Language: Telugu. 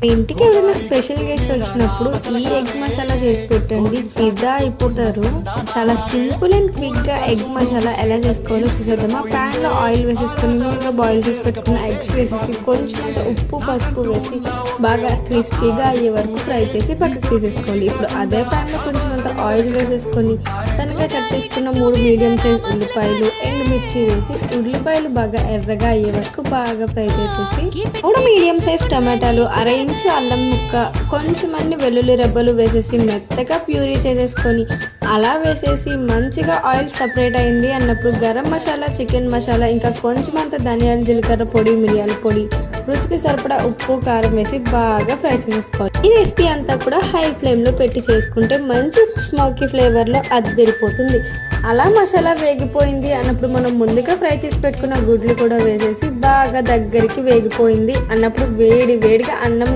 మీ ఇంటికి ఎవరైనా స్పెషల్ గెస్ట్ వచ్చినప్పుడు ఈ ఎగ్ మసాలా చేసి పెట్టండి, ఫిదా అయిపోతారు. చాలా సింపుల్ అండ్ క్విక్గా ఎగ్ మసాలా ఎలా చేసుకోవాలో చూసేద్దామా. ప్యాన్లో ఆయిల్ వేసేసుకొని నూనెలో బాయిల్ చేసి పెట్టుకున్న ఎగ్స్ వేసేసి కొంచెం ఉప్పు పసుపు వేసి బాగా క్రిస్పీగా అయ్యే వరకు ఫ్రై చేసి పక్కకు తీసేసుకోండి. ఇప్పుడు అదే ప్యాన్లో కొంచెం ఆయిల్ వేసేసుకొని సన్నగా కట్ చేసుకున్న 3 మీడియం సైజ్ ఉల్లిపాయలు ఎండుమిర్చి వేసి ఉల్లిపాయలు బాగా ఎర్రగా అయ్యే వరకు బాగా ఫ్రై చేసేసి 3 మీడియం సైజ్ టమాటాలు, అర ఇంచు అల్లం ముక్క, కొంచెం అన్ని వెల్లుల్లి రెబ్బలు వేసేసి మెత్తగా ప్యూరీ చేసేసుకొని అలా వేసేసి మంచిగా ఆయిల్ సపరేట్ అయింది అన్నప్పుడు గరం మసాలా, చికెన్ మసాలా, ఇంకా కొంచెం అంత ధనియాల జీలకర్ర పొడి, మిరియాల పొడి, రుచికి సరిపడా ఉప్పు కారం వేసి బాగా ఫ్రై చేసుకోవాలి. ఈ రెసిపీ అంతా కూడా హై ఫ్లేమ్లో పెట్టి చేసుకుంటే మంచి స్మోకీ ఫ్లేవర్లో అద్దరిపోతుంది. అలా మసాలా వేగిపోయింది అన్నప్పుడు మనం ముందుగా ఫ్రై చేసి పెట్టుకున్న గుడ్లు కూడా వేసేసి బాగా దగ్గరికి వేగిపోయింది అన్నప్పుడు వేడిగా అన్నంలో